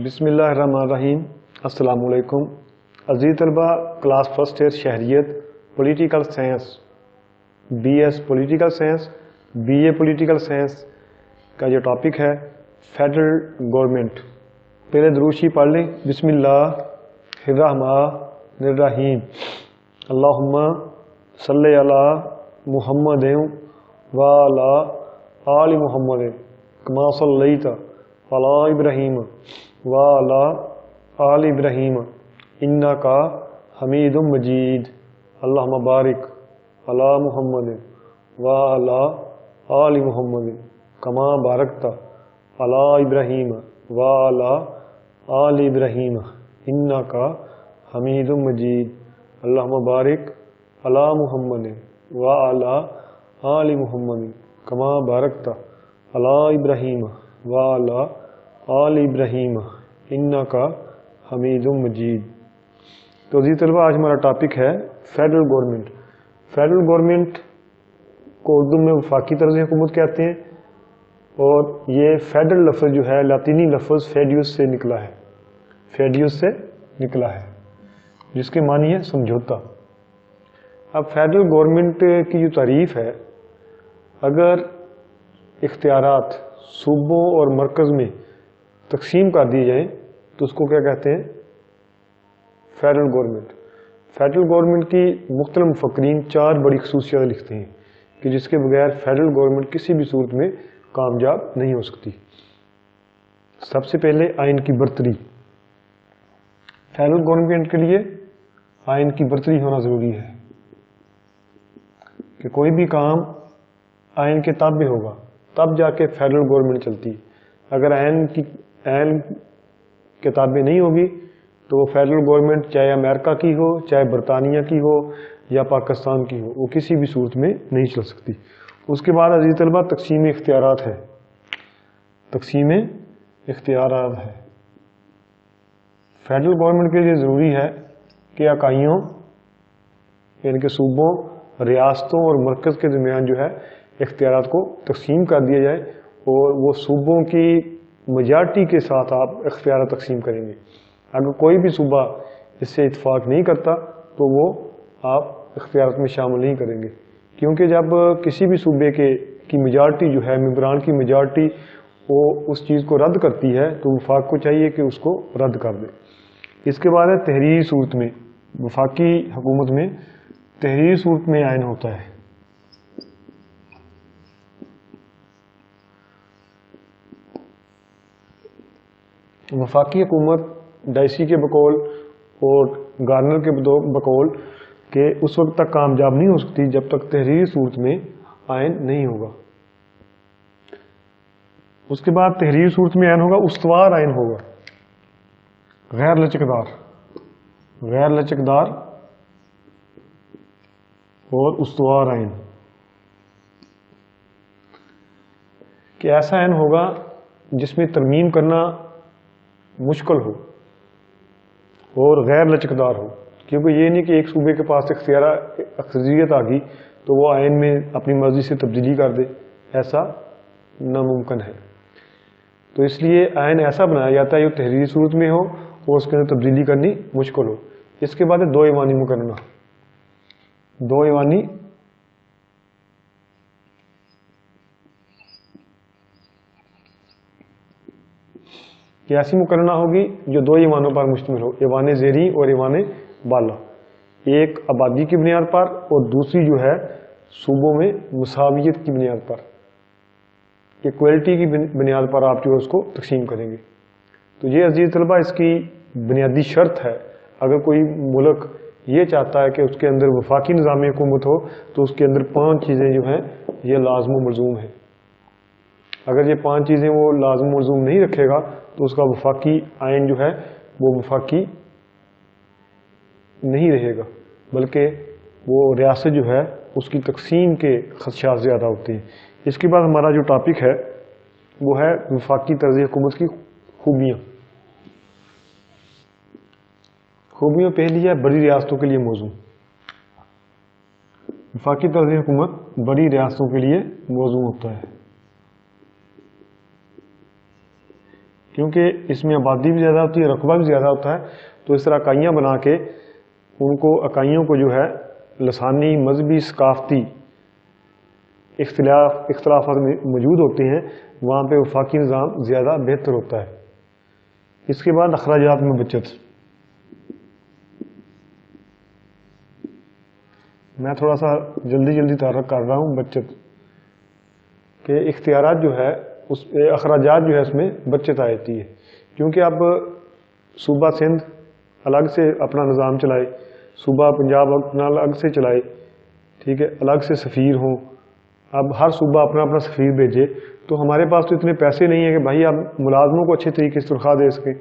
بسم اللہ الرحمن الرحیم۔ السلام علیکم عزیز طلبہ، کلاس فرسٹ ایئر شہریت political science, B S political science, B A political science کا جو ٹاپک ہے فیڈرل گورنمنٹ۔ پہلے دروشی پڑھ لیں۔ بسم اللہ الرحمن الرحیم، اللہم صلی علی محمد وعلی آل محمد کما صلیت علی ابراہیم وعلی آل ابراہیم انکا حمید مجید، اللہم بارک علی محمد وعلی آل محمد کما بارکت علی ابراہیم وعلی آل ابراہیم انکا حمید مجید، اللہم بارک علی محمد وعلی آل محمد کما بارکت علی ابراہیم وعلی آل ابراہیم انکا حمید مجید۔ تو عزیز طلبہ، آج ہمارا ٹاپک ہے فیڈرل گورنمنٹ۔ فیڈرل گورنمنٹ کو اردو میں وفاقی طرز حکومت کہتے ہیں، اور یہ فیڈرل لفظ جو ہے لاطینی لفظ فیڈیوس سے نکلا ہے، فیڈیوس سے نکلا ہے، جس کے معنی ہے سمجھوتا۔ اب فیڈرل گورنمنٹ کی جو تعریف ہے، اگر اختیارات صوبوں اور مرکز میں تقسیم کر دی جائیں تو اس کو کیا کہتے ہیں؟ Federal government. فیڈرل گورنمنٹ کی مختلف مفکرین چار بڑی خصوصیات لکھتے ہیں کہ جس کے بغیر فیڈرل گورنمنٹ کسی بھی صورت میں کامیاب نہیں ہو سکتی۔ سب سے پہلے آئین کی برتری۔ فیڈرل گورنمنٹ کے لیے آئین کی برتری ہونا ضروری ہے کہ کوئی بھی کام آئین کے تابع ہوگا، تب جا کے فیڈرل گورنمنٹ چلتی۔ اگر آئین کے تابع نہیں ہوگی تو وہ فیڈرل گورنمنٹ چاہے امریکہ کی ہو، چاہے برطانیہ کی ہو یا پاکستان کی ہو، وہ کسی بھی صورت میں نہیں چل سکتی۔ اس کے بعد عزیز طلبہ تقسیم اختیارات ہے۔ تقسیم اختیارات ہے فیڈرل گورنمنٹ کے لیے ضروری ہے کہ اکائیوں یعنی کہ صوبوں، ریاستوں اور مرکز کے درمیان جو ہے اختیارات کو تقسیم کر دیا جائے، اور وہ صوبوں کی میجارٹی کے ساتھ آپ اختیارات تقسیم کریں گے۔ اگر کوئی بھی صوبہ اس سے اتفاق نہیں کرتا تو وہ آپ اختیارات میں شامل نہیں کریں گے، کیونکہ جب کسی بھی صوبے کی میجارٹی جو ہے، ممبران کی میجارٹی، وہ اس چیز کو رد کرتی ہے تو وفاق کو چاہیے کہ اس کو رد کر دے۔ اس کے بعد ہے تحریری صورت میں۔ وفاقی حکومت میں تحریری صورت میں آئین ہوتا ہے۔ وفاقی حکومت ڈائسی کے بقول اور گارنر کے بقول کہ اس وقت تک کامیاب نہیں ہو سکتی جب تک تحریری صورت میں آئین نہیں ہوگا۔ اس کے بعد تحریری صورت میں آئین ہوگا، استوار آئین ہوگا، غیر لچکدار، غیر لچکدار اور استوار آئین۔ کہ ایسا آئین ہوگا جس میں ترمیم کرنا مشکل ہو اور غیر لچکدار ہو، کیونکہ یہ نہیں کہ ایک صوبے کے پاس اکثریت آ گئی تو وہ آئین میں اپنی مرضی سے تبدیلی کر دے، ایسا ناممکن ہے۔ تو اس لیے آئین ایسا بنایا جاتا ہے جو تحریری صورت میں ہو اور اس کے اندر تبدیلی کرنی مشکل ہو۔ اس کے بعد ہے دو ایوانی مقررہ۔ دو ایوانی کہ ایسی مقررہ ہوگی جو دو ایوانوں پر مشتمل ہو، ایوان زیریں اور ایوان بالا، ایک آبادی کی بنیاد پر اور دوسری جو ہے صوبوں میں مساویت کی بنیاد پر، ایکویلٹی کی بنیاد پر آپ جو اس کو تقسیم کریں گے۔ تو یہ عزیز طلبہ اس کی بنیادی شرط ہے۔ اگر کوئی ملک یہ چاہتا ہے کہ اس کے اندر وفاقی نظام حکومت ہو تو اس کے اندر 5 چیزیں جو ہیں یہ لازم و ملزوم ہیں۔ اگر یہ 5 چیزیں وہ لازم و ملزوم نہیں رکھے گا تو اس کا وفاقی آئین جو ہے وہ وفاقی نہیں رہے گا، بلکہ وہ ریاست جو ہے اس کی تقسیم کے خدشات زیادہ ہوتے ہیں۔ اس کے بعد ہمارا جو ٹاپک ہے وہ ہے وفاقی طرز حکومت کی خوبیاں۔ خوبیوں پہلی ہے بڑی ریاستوں کے لیے موزوں۔ وفاقی طرز حکومت بڑی ریاستوں کے لیے موزوں ہوتا ہے۔ کیونکہ اس میں آبادی بھی زیادہ ہوتی ہے، رقبہ بھی زیادہ ہوتا ہے، تو اس طرح اکائیاں بنا کے ان کو اکائیوں کو جو ہے لسانی، مذہبی، ثقافتی اختلافات موجود ہوتے ہیں، وہاں پہ وفاقی نظام زیادہ بہتر ہوتا ہے۔ اس کے بعد اخراجات میں بچت۔ میں تھوڑا سا جلدی تعارف کر رہا ہوں بچت کہ اختیارات جو ہے اس اخراجات جو ہے اس میں بچت آ جاتی ہے، کیونکہ اب صوبہ سندھ الگ سے اپنا نظام چلائے، صوبہ پنجاب اپنا الگ سے چلائے، ٹھیک ہے، الگ سے سفیر ہوں، اب ہر صوبہ اپنا اپنا سفیر بھیجے، تو ہمارے پاس تو اتنے پیسے نہیں ہیں کہ بھائی آپ ملازموں کو اچھے طریقے سے تنخواہ دے سکیں۔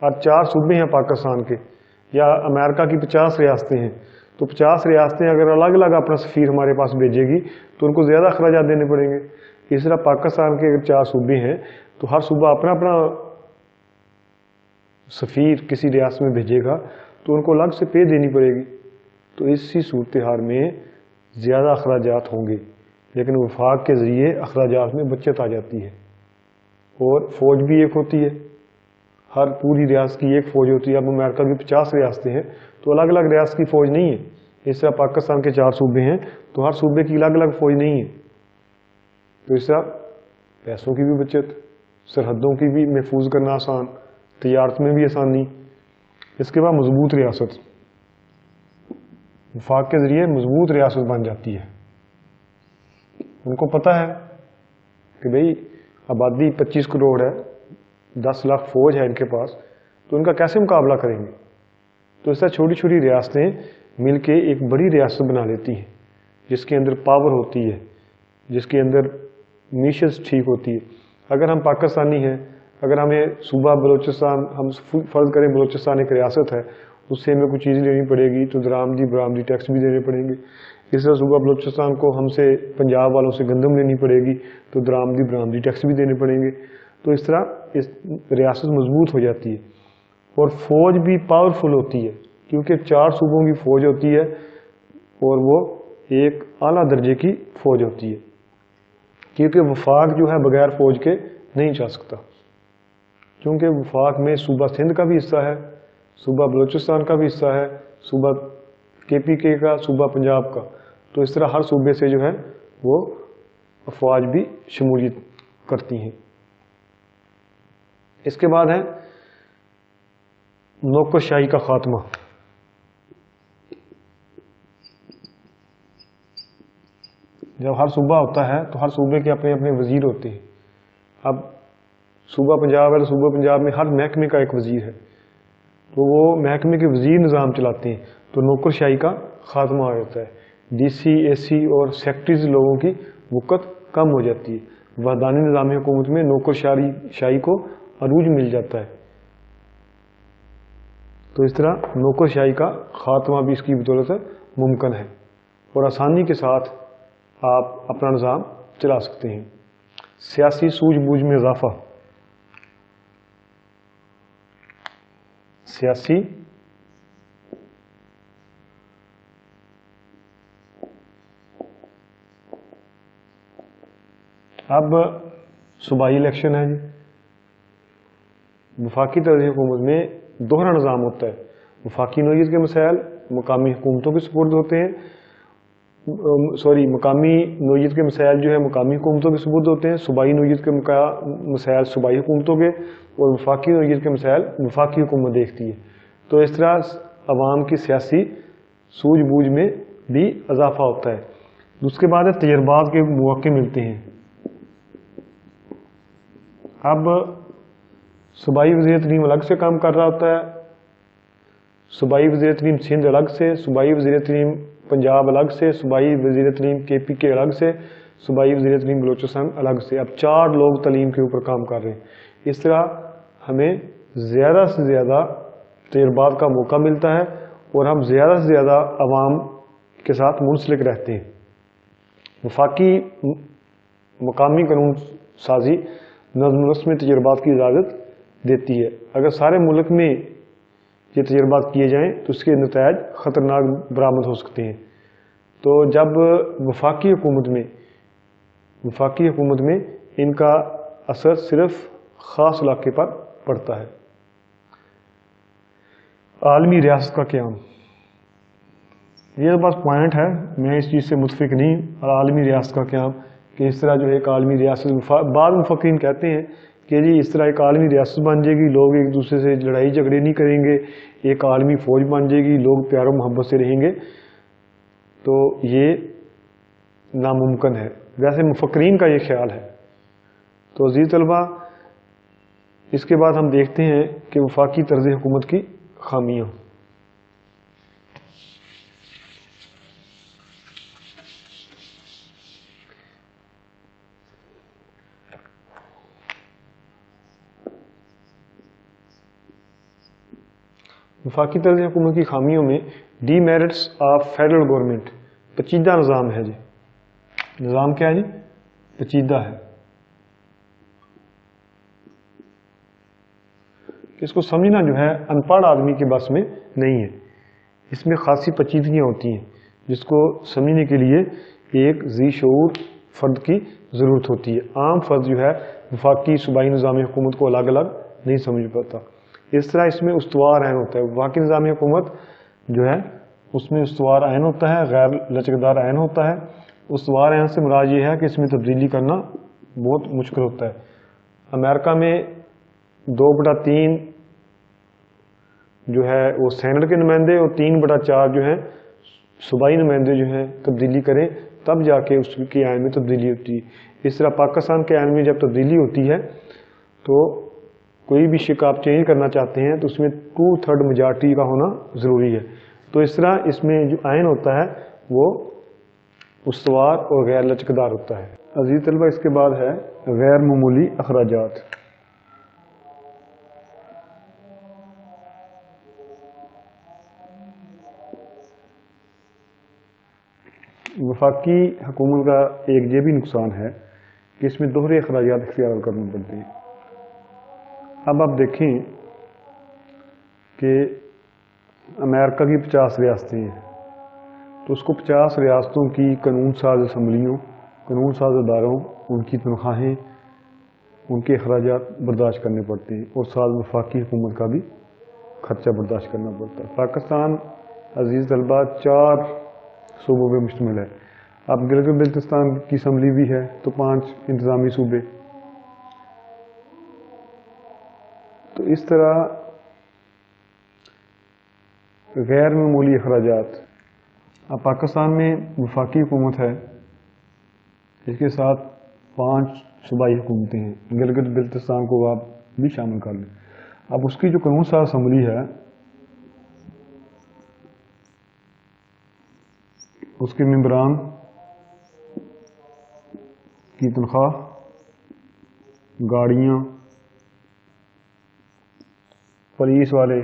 اب 4 صوبے ہیں پاکستان کے، یا امریکہ کی 50 ریاستیں ہیں، تو 50 ریاستیں اگر الگ الگ اپنا سفیر ہمارے پاس بھیجے گی تو ان کو زیادہ اخراجات دینے پڑیں گے۔ اس طرح پاکستان کے اگر 4 صوبے ہیں تو ہر صوبہ اپنا اپنا سفیر کسی ریاست میں بھیجے گا تو ان کو الگ سے پے دینی پڑے گی، تو اسی صورتحال میں زیادہ اخراجات ہوں گے، لیکن وفاق کے ذریعے اخراجات میں بچت آ جاتی ہے۔ اور فوج بھی ایک ہوتی ہے، ہر پوری ریاست کی ایک فوج ہوتی ہے۔ اب امریکہ کی 50 ریاستیں ہیں تو الگ الگ ریاست کی فوج نہیں ہے، اس طرح پاکستان کے 4 صوبے ہیں تو ہر صوبے کی الگ الگ فوج نہیں ہے، تو اس طرح پیسوں کی بھی بچت، سرحدوں کی بھی محفوظ کرنا آسان، تجارت میں بھی آسانی۔ اس کے بعد مضبوط ریاست، وفاق کے ذریعے مضبوط ریاست بن جاتی ہے۔ ان کو پتہ ہے کہ بھئی آبادی 25 کروڑ ہے، 10 لاکھ فوج ہے ان کے پاس، تو ان کا کیسے مقابلہ کریں گے؟ تو اس طرح چھوٹی چھوٹی ریاستیں مل کے ایک بڑی ریاست بنا لیتی ہیں، جس کے اندر پاور ہوتی ہے، جس کے اندر معیشت ٹھیک ہوتی ہے۔ اگر ہم پاکستانی ہیں، اگر ہمیں صوبہ بلوچستان، ہم فرض کریں بلوچستان ایک ریاست ہے، اس سے ہمیں کوئی چیز لینی پڑے گی تو درآمدی برآمدی ٹیکس بھی دینے پڑیں گے۔ اس طرح صوبہ بلوچستان کو ہم سے پنجاب والوں سے گندم لینی پڑے گی تو درآمدی برآمدی ٹیکس بھی دینے پڑیں گے، تو اس طرح ریاست مضبوط ہو جاتی ہے۔ اور فوج بھی پاورفل ہوتی ہے، کیونکہ 4 صوبوں کی فوج ہوتی ہے اور وہ ایک اعلیٰ درجے کی فوج ہوتی ہے، کیونکہ وفاق جو ہے بغیر فوج کے نہیں چل سکتا، کیونکہ وفاق میں صوبہ سندھ کا بھی حصہ ہے، صوبہ بلوچستان کا بھی حصہ ہے، صوبہ KPK کا، صوبہ پنجاب کا، تو اس طرح ہر صوبے سے جو ہے وہ افواج بھی شمولیت کرتی ہیں۔ اس کے بعد ہے نوکرشاہی کا خاتمہ۔ جب ہر صوبہ ہوتا ہے تو ہر صوبے کے اپنے اپنے وزیر ہوتے ہیں۔ اب صوبہ پنجاب ہے تو صوبہ پنجاب میں ہر محکمے کا ایک وزیر ہے، تو وہ محکمے کے وزیر نظام چلاتے ہیں، تو نوکرشاہی کا خاتمہ ہو جاتا ہے۔ DC AC اور سیکٹریز لوگوں کی وقت کم ہو جاتی ہے، وحدانی نظام حکومت میں نوکرشاہی کو عروج مل جاتا ہے، تو اس طرح نوکرشاہی کا خاتمہ بھی اس کی بدولت ممکن ہے، اور آسانی کے ساتھ آپ اپنا نظام چلا سکتے ہیں۔ سیاسی سوجھ بوجھ میں اضافہ۔ سیاسی اب صوبائی الیکشن ہے جی۔ وفاقی طرز حکومت میں دوہرا نظام ہوتا ہے، وفاقی نوعیت کے مسائل مقامی حکومتوں کے سپرد ہوتے ہیں، مقامی نوعیت کے مسائل جو ہے مقامی حکومتوں کے سپرد ہوتے ہیں، صوبائی نوعیت کے مسائل صوبائی حکومتوں کے، اور وفاقی نوعیت کے مسائل وفاقی حکومت دیکھتی ہے۔ تو اس طرح عوام کی سیاسی سوجھ بوجھ میں بھی اضافہ ہوتا ہے۔ اس کے بعد تجربات کے مواقع ملتے ہیں۔ اب صوبائی وزیر تعلیم الگ سے کام کر رہا ہوتا ہے، صوبائی وزیر تعلیم سندھ الگ سے، صوبائی وزیر تعلیم پنجاب الگ سے، صوبائی وزیر تعلیم KPK الگ سے، صوبائی وزیر تعلیم بلوچستان الگ سے۔ اب 4 لوگ تعلیم کے اوپر کام کر رہے ہیں۔ اس طرح ہمیں زیادہ سے زیادہ تجربات کا موقع ملتا ہے اور ہم زیادہ سے زیادہ عوام کے ساتھ منسلک رہتے ہیں۔ وفاقی مقامی قانون سازی نظم و نسق میں تجربات کی اجازت دیتی ہے۔ اگر سارے ملک میں یہ تجربات کیے جائیں تو اس کے نتائج خطرناک برآمد ہو سکتے ہیں۔ تو جب وفاقی حکومت میں ان کا اثر صرف خاص علاقے پر پڑتا ہے۔ عالمی ریاست کا قیام، یہ بس پوائنٹ ہے، میں اس چیز سے متفق نہیں۔ اور عالمی ریاست کا قیام کہ اس طرح جو ہے ایک عالمی ریاست، بعض مفکرین کہتے ہیں کہ جی اس طرح ایک عالمی ریاست بن جائے گی، لوگ ایک دوسرے سے لڑائی جھگڑے نہیں کریں گے، ایک عالمی فوج بن جائے گی، لوگ پیار و محبت سے رہیں گے، تو یہ ناممکن ہے، ویسے مفکرین کا یہ خیال ہے۔ تو عزیز طلبہ، اس کے بعد ہم دیکھتے ہیں کہ وفاقی طرز حکومت کی خامیاں۔ وفاقی طرز حکومت کی خامیوں میں D merits of federal government, پیچیدہ نظام ہے جی۔ نظام کیا ہے جی؟ پیچیدہ ہے۔ اس کو سمجھنا جو ہے ان پڑھ آدمی کے بس میں نہیں ہے، اس میں خاصی پیچیدگیاں ہوتی ہیں جس کو سمجھنے کے لیے ایک ذی شعور فرد کی ضرورت ہوتی ہے۔ عام فرد جو ہے وفاقی صوبائی نظام حکومت کو الگ الگ نہیں سمجھ پاتا۔ اس طرح اس میں استوار عین ہوتا ہے، وفاقی نظام حکومت جو ہے اس میں استوار عین ہوتا ہے، غیر لچکدار عین ہوتا ہے۔ استوار عین سے مراد یہ ہے کہ اس میں تبدیلی کرنا بہت مشکل ہوتا ہے۔ امریکہ میں 2/3 جو ہے وہ سینٹ کے نمائندے اور 3/4 جو ہیں صوبائی نمائندے جو ہیں تبدیلی کریں تب جا کے اس کے آئین میں تبدیلی ہوتی ہے۔ اس طرح پاکستان کے آئین میں جب تبدیلی ہوتی ہے تو کوئی بھی شک آپ چینج کرنا چاہتے ہیں تو اس میں 2/3 میجارٹی کا ہونا ضروری ہے۔ تو اس طرح اس میں جو آئین ہوتا ہے وہ استوار اور غیر لچکدار ہوتا ہے۔ عزیز طلبہ، اس کے بعد ہے غیر معمولی اخراجات۔ وفاقی حکومت کا ایک یہ بھی نقصان ہے کہ اس میں دوہرے اخراجات اختیار کرنے پڑتے ہیں۔ اب آپ دیکھیں کہ امریکہ کی 50 ریاستیں ہیں، تو اس کو 50 ریاستوں کی قانون ساز اسمبلیوں، قانون ساز اداروں، ان کی تنخواہیں، ان کے اخراجات برداشت کرنے پڑتے ہیں، اور ساتھ وفاقی حکومت کا بھی خرچہ برداشت کرنا پڑتا ہے۔ پاکستان عزیز طلبہ 4 صوبوں پہ مشتمل ہے۔ اب گلگت بلتستان کی اسمبلی بھی ہے تو 5 انتظامی صوبے۔ تو اس طرح غیر معمولی اخراجات۔ اب پاکستان میں وفاقی حکومت ہے، اس کے ساتھ 5 صوبائی حکومتیں ہیں، گلگت بلتستان کو آپ بھی شامل کر لیں۔ اب اس کی جو قانون ساز اسمبلی ہے اس کے ممبران کی تنخواہ، گاڑیاں، پولیس والے،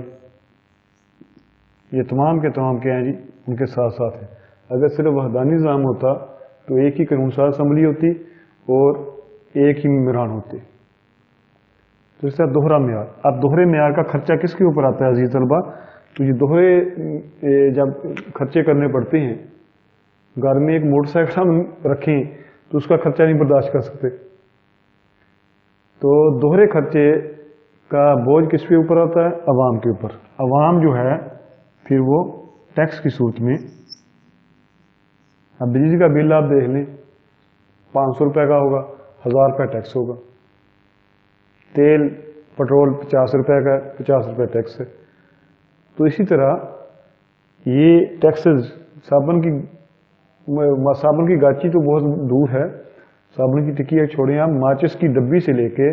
یہ تمام کے تمام کیا ہیں جی ان کے ساتھ ساتھ ہیں۔ اگر صرف وحدانی نظام ہوتا تو ایک ہی قانون ساز اسمبلی ہوتی اور ایک ہی ممبران ہوتے۔ تو اس طرح دوہرا معیار۔ اب دوہرے معیار کا خرچہ کس کے اوپر آتا ہے عزیز طلبہ؟ تو یہ دوہرے جب خرچے کرنے پڑتے ہیں، گھر میں ایک موٹر سائیکل ہم رکھیں تو اس کا خرچہ نہیں برداشت کر سکتے، تو دوہرے خرچے کا بوجھ کس پہ اوپر آتا ہے؟ عوام کے اوپر۔ عوام جو ہے پھر وہ ٹیکس کی صورت میں، اب بجلی کا بل آپ دیکھ لیں 500 روپے کا ہوگا، 1000 روپے ٹیکس ہوگا۔ تیل پٹرول 50 روپے کا ہے، 50 روپے ٹیکس ہے۔ تو اسی طرح یہ ٹیکسز، صابن کی گاچی تو بہت دور ہے، صابن کی ٹکیا چھوڑیں آپ، ماچس کی ڈبی سے لے کے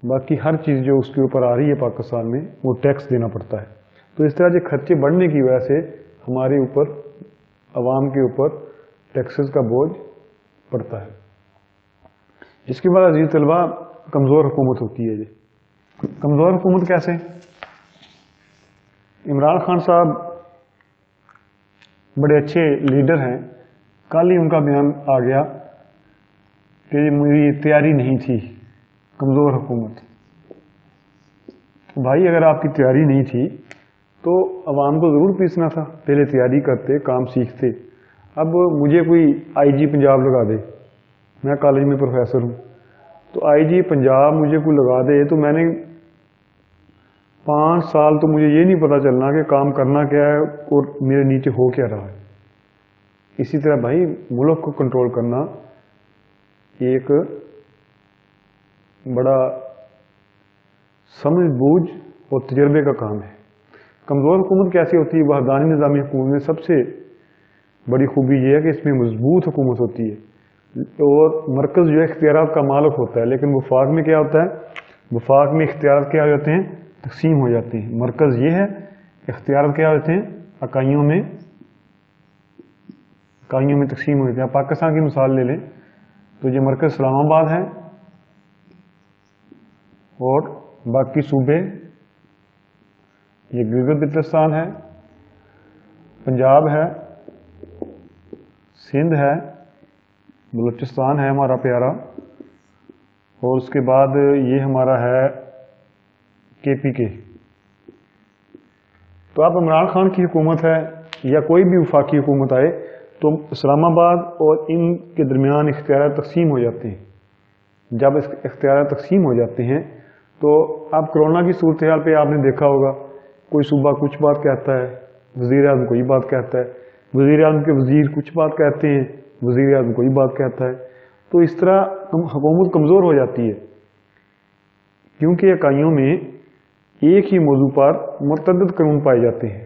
باقی ہر چیز جو اس کے اوپر آ رہی ہے پاکستان میں وہ ٹیکس دینا پڑتا ہے۔ تو اس طرح کے خرچے بڑھنے کی وجہ سے ہمارے اوپر، عوام کے اوپر ٹیکسز کا بوجھ پڑتا ہے۔ اس کے بعد عزیز طلبہ کمزور حکومت ہوتی ہے جی۔ کمزور حکومت کیسے؟ عمران خان صاحب بڑے اچھے لیڈر ہیں، کل ہی ان کا بیان آ گیا کہ میری تیاری نہیں تھی، کمزور حکومت۔ بھائی اگر آپ کی تیاری نہیں تھی تو عوام کو ضرور پیسنا تھا، پہلے تیاری کرتے، کام سیکھتے۔ اب مجھے کوئی آئی جی پنجاب لگا دے، میں کالج میں پروفیسر ہوں، تو تو آئی جی پنجاب مجھے کوئی لگا دے تو میں نے 5 سال تو مجھے یہ نہیں پتا چلنا کہ کام کرنا کیا ہے اور میرے نیچے ہو کیا رہا ہے. اسی طرح بھائی ملک کو کنٹرول کرنا ایک بڑا سمجھ بوجھ اور تجربے کا کام ہے. کمزور حکومت کیسی ہوتی ہے؟ وحدانی نظامی حکومت میں سب سے بڑی خوبی یہ ہے کہ اس میں مضبوط حکومت ہوتی ہے اور مرکز جو ہے اختیارات کا مالک ہوتا ہے. لیکن وفاق میں کیا ہوتا ہے؟ وفاق میں اختیارات کیا ہو جاتے ہیں؟ تقسیم ہو جاتے ہیں. مرکز یہ ہے، اختیارات کیا ہوتے ہیں؟ اکائیوں میں تقسیم ہو جاتے ہیں. آپ پاکستان کی مثال لے لیں تو یہ مرکز اسلام آباد ہے اور باقی صوبے یہ گلگت بلتستان ہے، پنجاب ہے، سندھ ہے، بلوچستان ہے ہمارا پیارا، اور اس کے بعد یہ ہمارا ہے KPK. تو آپ عمران خان کی حکومت ہے یا کوئی بھی وفاقی حکومت آئے تو اسلام آباد اور ان کے درمیان اختیارات تقسیم ہو جاتے ہیں. جب اختیارات تقسیم ہو جاتے ہیں تو اب کرونا کی صورتحال پہ آپ نے دیکھا ہوگا کوئی صوبہ کچھ بات کہتا ہے، وزیر اعظم کوئی بات کہتا ہے، وزیر اعظم کے وزیر کچھ بات کہتے ہیں، وزیر اعظم کوئی بات کہتا ہے. تو اس طرح حکومت کمزور ہو جاتی ہے کیونکہ اکائیوں میں ایک ہی موضوع پر متعدد قانون پائے جاتے ہیں،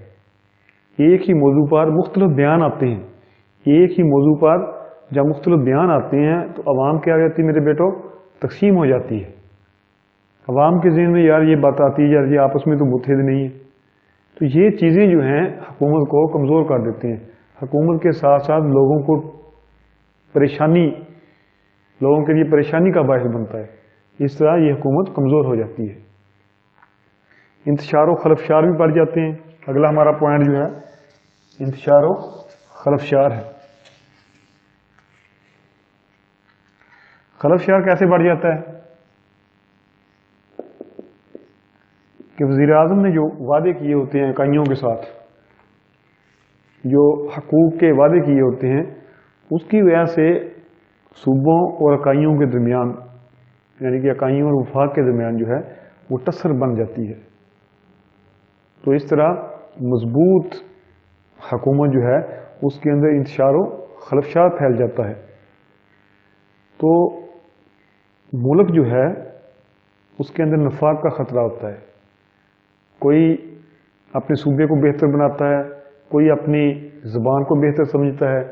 ایک ہی موضوع پر مختلف بیان آتے ہیں. ایک ہی موضوع پر جب مختلف بیان آتے ہیں تو عوام کیا جاتی ہے میرے بیٹو؟ تقسیم ہو جاتی ہے. عوام کے ذہن میں یار یہ بات آتی ہے، یار یہ آپس میں تو متحد نہیں ہے. تو یہ چیزیں جو ہیں حکومت کو کمزور کر دیتے ہیں. حکومت کے ساتھ ساتھ لوگوں کو لوگوں کے لیے پریشانی کا باعث بنتا ہے. اس طرح یہ حکومت کمزور ہو جاتی ہے. انتشار و خلفشار بھی بڑھ جاتے ہیں. اگلا ہمارا پوائنٹ جو ہے انتشار و خلفشار ہے. خلفشار کیسے بڑھ جاتا ہے کہ وزیر اعظم نے جو وعدے کیے ہوتے ہیں اکائیوں کے ساتھ، جو حقوق کے وعدے کیے ہوتے ہیں، اس کی وجہ سے صوبوں اور اکائیوں کے درمیان یعنی کہ اکائیوں اور وفاق کے درمیان جو ہے وہ ٹسر بن جاتی ہے. تو اس طرح مضبوط حکومت جو ہے اس کے اندر انتشار و خلفشار پھیل جاتا ہے. تو ملک جو ہے اس کے اندر نفاق کا خطرہ ہوتا ہے. کوئی اپنے صوبے کو بہتر بناتا ہے، کوئی اپنی زبان کو بہتر سمجھتا ہے.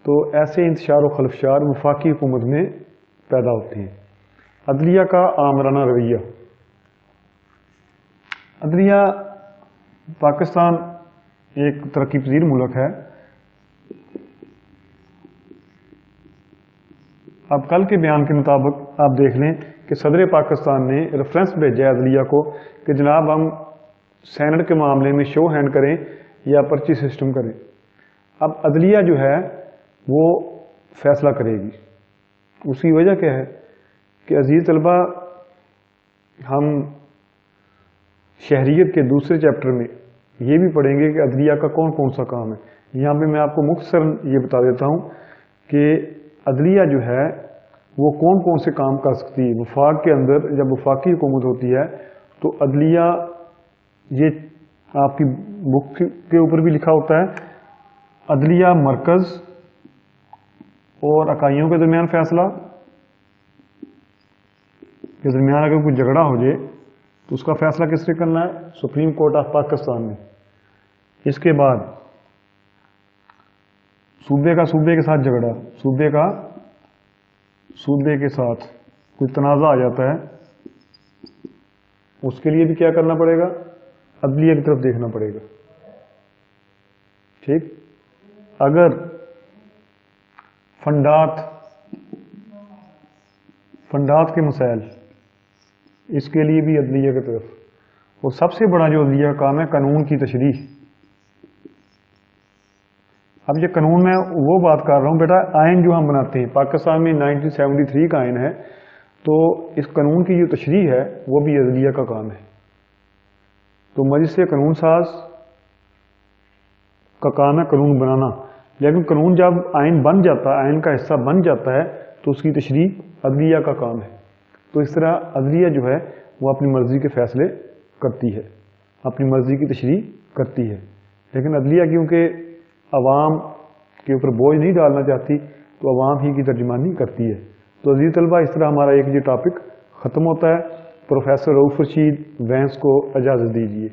تو ایسے انتشار و خلفشار وفاقی حکومت میں پیدا ہوتے ہیں. عدلیہ کا آمرانہ رویہ. عدلیہ پاکستان ایک ترقی پذیر ملک ہے. اب کل کے بیان کے مطابق آپ دیکھ لیں کہ صدر پاکستان نے ریفرنس بھیجا ہے عدلیہ کو کہ جناب ہم سینٹ کے معاملے میں شو ہینڈ کریں یا پرچی سسٹم کریں. اب عدلیہ جو ہے وہ فیصلہ کرے گی. اس کی وجہ کیا ہے کہ عزیز طلبہ ہم شہریت کے دوسرے چیپٹر میں یہ بھی پڑھیں گے کہ عدلیہ کا کون کون سا کام ہے. یہاں پہ میں آپ کو مختصر یہ بتا دیتا ہوں کہ عدلیہ جو ہے وہ کون کون سے کام کر سکتی ہے. وفاق کے اندر جب وفاقی حکومت ہوتی ہے تو عدلیہ، یہ آپ کی بک کے اوپر بھی لکھا ہوتا ہے، عدلیہ مرکز اور اکائیوں کے درمیان فیصلہ کے درمیان اگر کوئی جھگڑا ہو جائے تو اس کا فیصلہ کس نے کرنا ہے؟ سپریم کورٹ آف پاکستان نے. اس کے بعد صوبے کا صوبے کے ساتھ جھگڑا، صوبے کے ساتھ کوئی تنازع آ جاتا ہے، اس کے لیے بھی کیا کرنا پڑے گا؟ عدلیہ کی طرف دیکھنا پڑے گا. ٹھیک. اگر فنڈات کے مسائل، اس کے لیے بھی عدلیہ کی طرف. اور سب سے بڑا جو عدلیہ کا کام ہے قانون کی تشریح. اب یہ قانون میں وہ بات کر رہا ہوں بیٹا، آئین جو ہم بناتے ہیں پاکستان میں 1973 کا آئین ہے، تو اس قانون کی جو تشریح ہے وہ بھی عدلیہ کا کام ہے. تو مجلس قانون ساز کا کام ہے قانون بنانا. لیکن قانون جب آئین بن جاتا ہے، آئین کا حصہ بن جاتا ہے، تو اس کی تشریح عدلیہ کا کام ہے. تو اس طرح عدلیہ جو ہے وہ اپنی مرضی کے فیصلے کرتی ہے، اپنی مرضی کی تشریح کرتی ہے. لیکن عدلیہ کیونکہ عوام کے اوپر بوجھ نہیں ڈالنا چاہتی تو عوام ہی کی ترجمانی کرتی ہے. تو عزیز طلبہ، اس طرح ہمارا ایک یہ ٹاپک ختم ہوتا ہے. پروفیسر رؤف رشید وینس کو اجازت دیجیے.